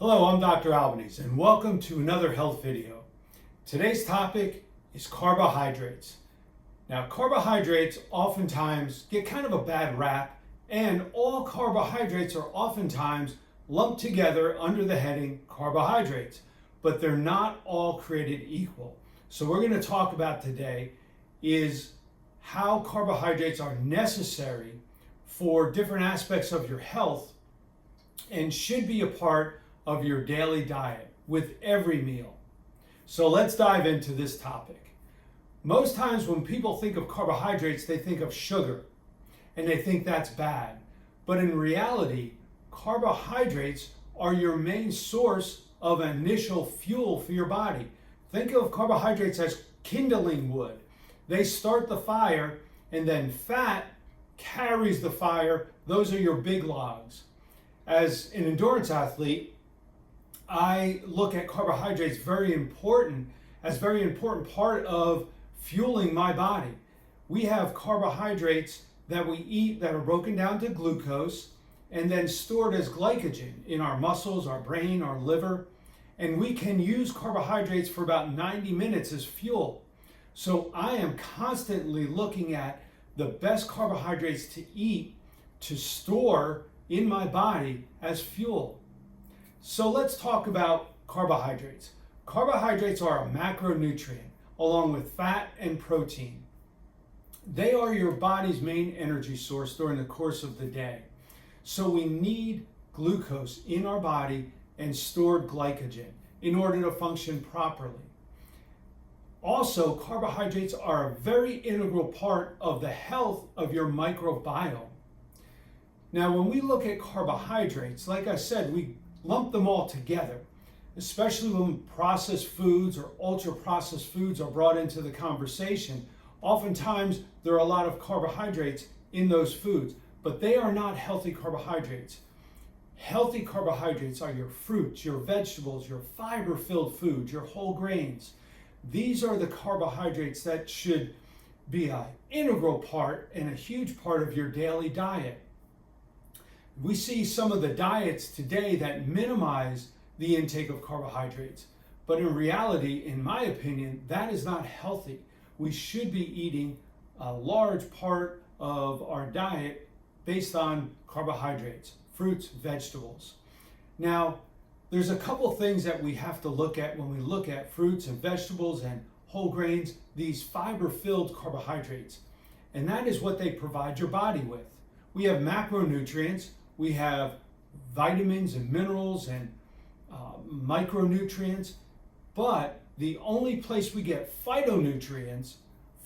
Hello, I'm Dr. Albanese and welcome to another health video. Today's topic is carbohydrates. Now, carbohydrates oftentimes get kind of a bad rap, and all carbohydrates are oftentimes lumped together under the heading carbohydrates, but they're not all created equal. So we're going to talk about today is how carbohydrates are necessary for different aspects of your health and should be a part of your daily diet with every meal. So let's dive into this topic. Most times when people think of carbohydrates, they think of sugar and they think that's bad. But in reality, carbohydrates are your main source of initial fuel for your body. Think of carbohydrates as kindling wood. They start the fire and then fat carries the fire. Those are your big logs. As an endurance athlete, I look at carbohydrates as very important part of fueling my body. We have carbohydrates that we eat that are broken down to glucose and then stored as glycogen in our muscles, our brain, our liver. And we can use carbohydrates for about 90 minutes as fuel. So I am constantly looking at the best carbohydrates to eat to store in my body as fuel. So let's talk about carbohydrates. Carbohydrates are a macronutrient along with fat and protein. They are your body's main energy source during the course of the day. So we need glucose in our body and stored glycogen in order to function properly. Also, carbohydrates are a very integral part of the health of your microbiome. Now, when we look at carbohydrates, like I said, we lump them all together, especially when processed foods or ultra processed foods are brought into the conversation. Oftentimes, there are a lot of carbohydrates in those foods, but they are not healthy carbohydrates. Healthy carbohydrates are your fruits, your vegetables, your fiber-filled foods, your whole grains. These are the carbohydrates that should be an integral part and a huge part of your daily diet. We see some of the diets today that minimize the intake of carbohydrates, but in reality, in my opinion, that is not healthy. We should be eating a large part of our diet based on carbohydrates, fruits, vegetables. Now, there's a couple things that we have to look at when we look at fruits and vegetables and whole grains, these fiber-filled carbohydrates, and that is what they provide your body with. We have macronutrients, we have vitamins and minerals and micronutrients, but the only place we get phytonutrients,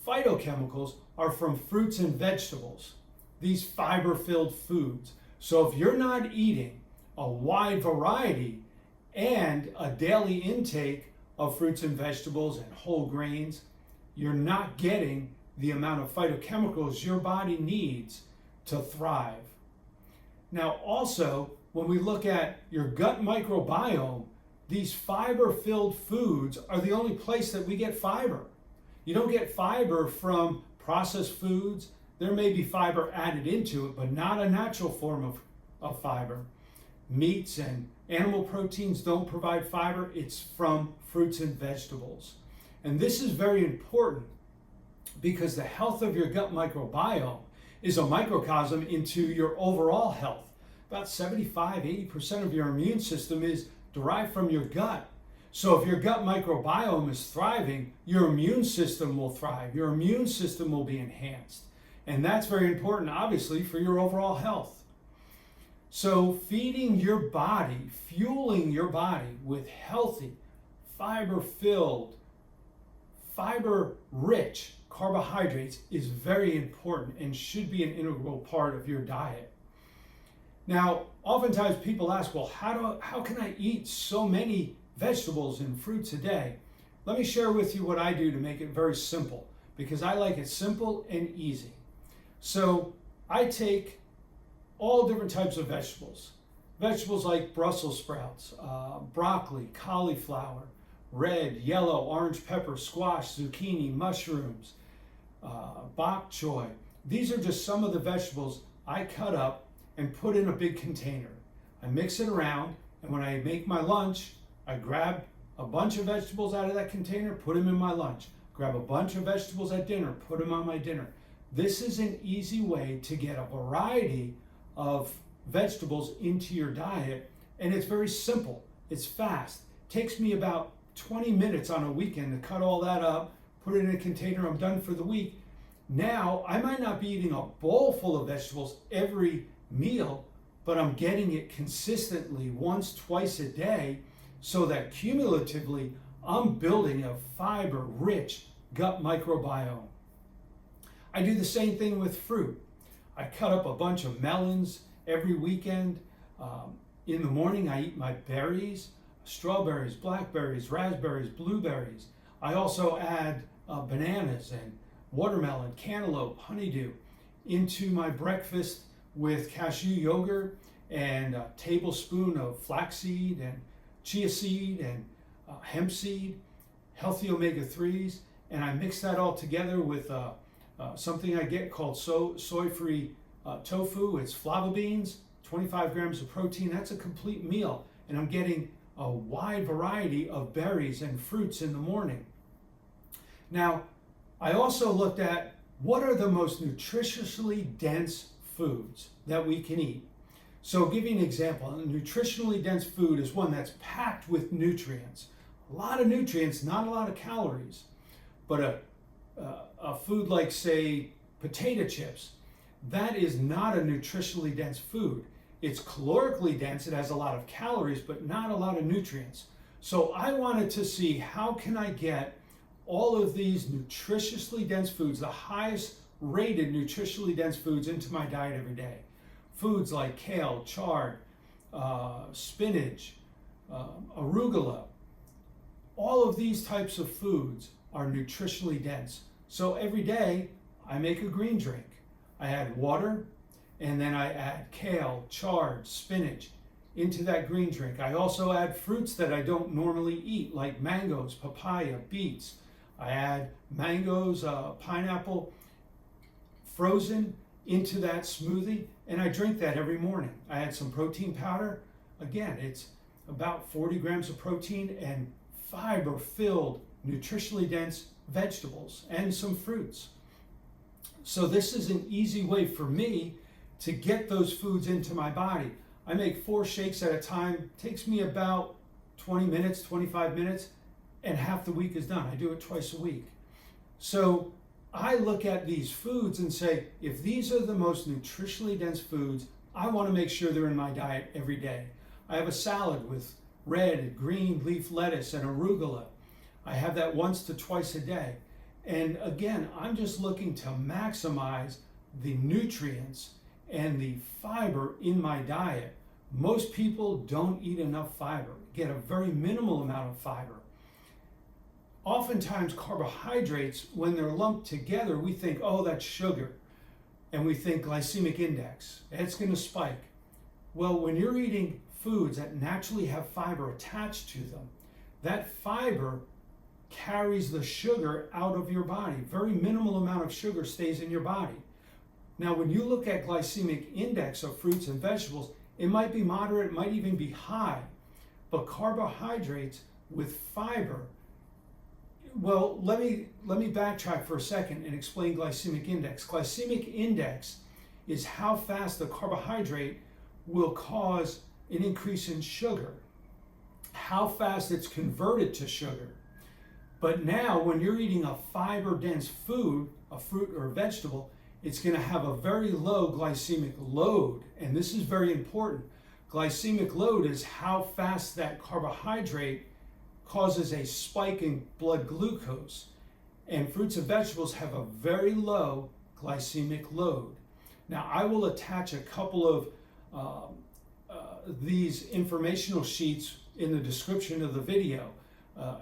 phytochemicals, are from fruits and vegetables, these fiber-filled foods. So if you're not eating a wide variety and a daily intake of fruits and vegetables and whole grains, you're not getting the amount of phytochemicals your body needs to thrive. Now also, when we look at your gut microbiome, these fiber-filled foods are the only place that we get fiber. You don't get fiber from processed foods. There may be fiber added into it, but not a natural form of fiber. Meats and animal proteins don't provide fiber. It's from fruits and vegetables. And this is very important because the health of your gut microbiome is a microcosm into your overall health. About 75-80% of your immune system is derived from your gut. So if your gut microbiome is thriving, your immune system will thrive. Your immune system will be enhanced. And that's very important, obviously, for your overall health. So feeding your body, fueling your body with healthy, fiber-filled, fiber-rich carbohydrates is very important and should be an integral part of your diet. Now, oftentimes people ask, well, how can I eat so many vegetables and fruits a day? Let me share with you what I do to make it very simple, because I like it simple and easy. So I take all different types of vegetables. Vegetables like Brussels sprouts, broccoli, cauliflower, red, yellow, orange pepper, squash, zucchini, mushrooms, bok choy. These are just some of the vegetables I cut up and put in a big container. I mix it around And when I make my lunch, I grab a bunch of vegetables out of that container, put them in my lunch. Grab a bunch of vegetables at dinner, put them on my dinner. This is an easy way to get a variety of vegetables into your diet, and it's very simple. It's fast. It takes me about 20 minutes on a weekend to cut all that up, put it in a container, I'm done for the week. Now, I might not be eating a bowl full of vegetables every meal, but I'm getting it consistently once, twice a day, so that cumulatively, I'm building a fiber-rich gut microbiome. I do the same thing with fruit. I cut up a bunch of melons every weekend. In the morning, I eat my berries, strawberries, blackberries, raspberries, blueberries. I also add bananas and watermelon, cantaloupe, honeydew into my breakfast with cashew yogurt and a tablespoon of flaxseed and chia seed and hemp seed, healthy omega-3s, and I mix that all together with something I get called soy-free tofu. It's flava beans, 25 grams of protein. That's a complete meal, and I'm getting a wide variety of berries and fruits in the morning. Now, I also looked at what are the most nutritiously dense foods that we can eat. So I'll give you an example. A nutritionally dense food is one that's packed with nutrients. A lot of nutrients, not a lot of calories. But a food like, say, potato chips, that is not a nutritionally dense food. It's calorically dense, it has a lot of calories, but not a lot of nutrients. So I wanted to see how can I get all of these nutritiously dense foods, the highest rated nutritionally dense foods, into my diet every day. Foods like kale, chard, spinach, arugula. All of these types of foods are nutritionally dense. So every day I make a green drink. I add water, and then I add kale, chard, spinach into that green drink. I also add fruits that I don't normally eat, like mangoes, papaya, beets. I add mangoes, pineapple, frozen into that smoothie, and I drink that every morning. I add some protein powder. Again, it's about 40 grams of protein and fiber-filled, nutritionally dense vegetables and some fruits. So this is an easy way for me to get those foods into my body. I make 4 shakes at a time. It takes me about 20 minutes, 25 minutes, and half the week is done. I do it twice a week. So I look at these foods and say, if these are the most nutritionally dense foods, I want to make sure they're in my diet every day. I have a salad with red and green leaf lettuce and arugula. I have that once to twice a day. And again, I'm just looking to maximize the nutrients and the fiber in my diet. Most people don't eat enough fiber, get a very minimal amount of fiber. Oftentimes carbohydrates, when they're lumped together, we think, oh, that's sugar. And we think glycemic index, it's gonna spike. Well, when you're eating foods that naturally have fiber attached to them, that fiber carries the sugar out of your body. Very minimal amount of sugar stays in your body. Now, when you look at glycemic index of fruits and vegetables, it might be moderate, it might even be high. But carbohydrates with fiber, well, let me backtrack for a second and explain glycemic index. Glycemic index is how fast the carbohydrate will cause an increase in sugar, how fast it's converted to sugar. But now, when you're eating a fiber-dense food, a fruit or a vegetable, it's going to have a very low glycemic load. And this is very important. Glycemic load is how fast that carbohydrate causes a spike in blood glucose. And fruits and vegetables have a very low glycemic load. Now, I will attach a couple of these informational sheets in the description of the video.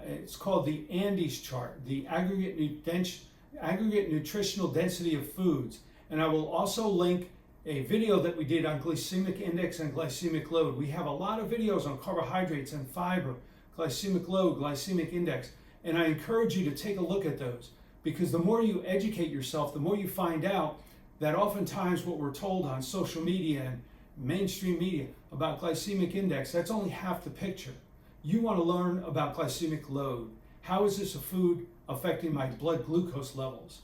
It's called the Andes chart, the aggregate nutritional density of foods. And I will also link a video that we did on glycemic index and glycemic load. We have a lot of videos on carbohydrates and fiber, glycemic load, glycemic index. And I encourage you to take a look at those, because the more you educate yourself, the more you find out that oftentimes what we're told on social media mainstream media about glycemic index, that's only half the picture. You want to learn about glycemic load. How is this a food affecting my blood glucose levels?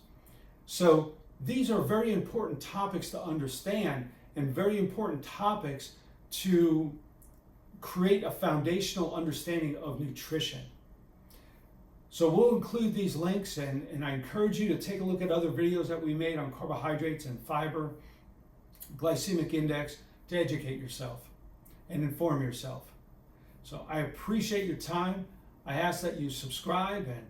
So these are very important topics to understand and very important topics to create a foundational understanding of nutrition. So we'll include these links, and I encourage you to take a look at other videos that we made on carbohydrates and fiber, glycemic index, to educate yourself and inform yourself. So I appreciate your time. I ask that you subscribe and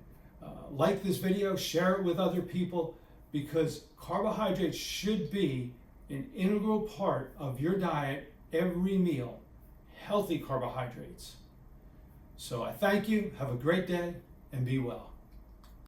like this video, share it with other people, because carbohydrates should be an integral part of your diet every meal, healthy carbohydrates. So I thank you, have a great day, and be well.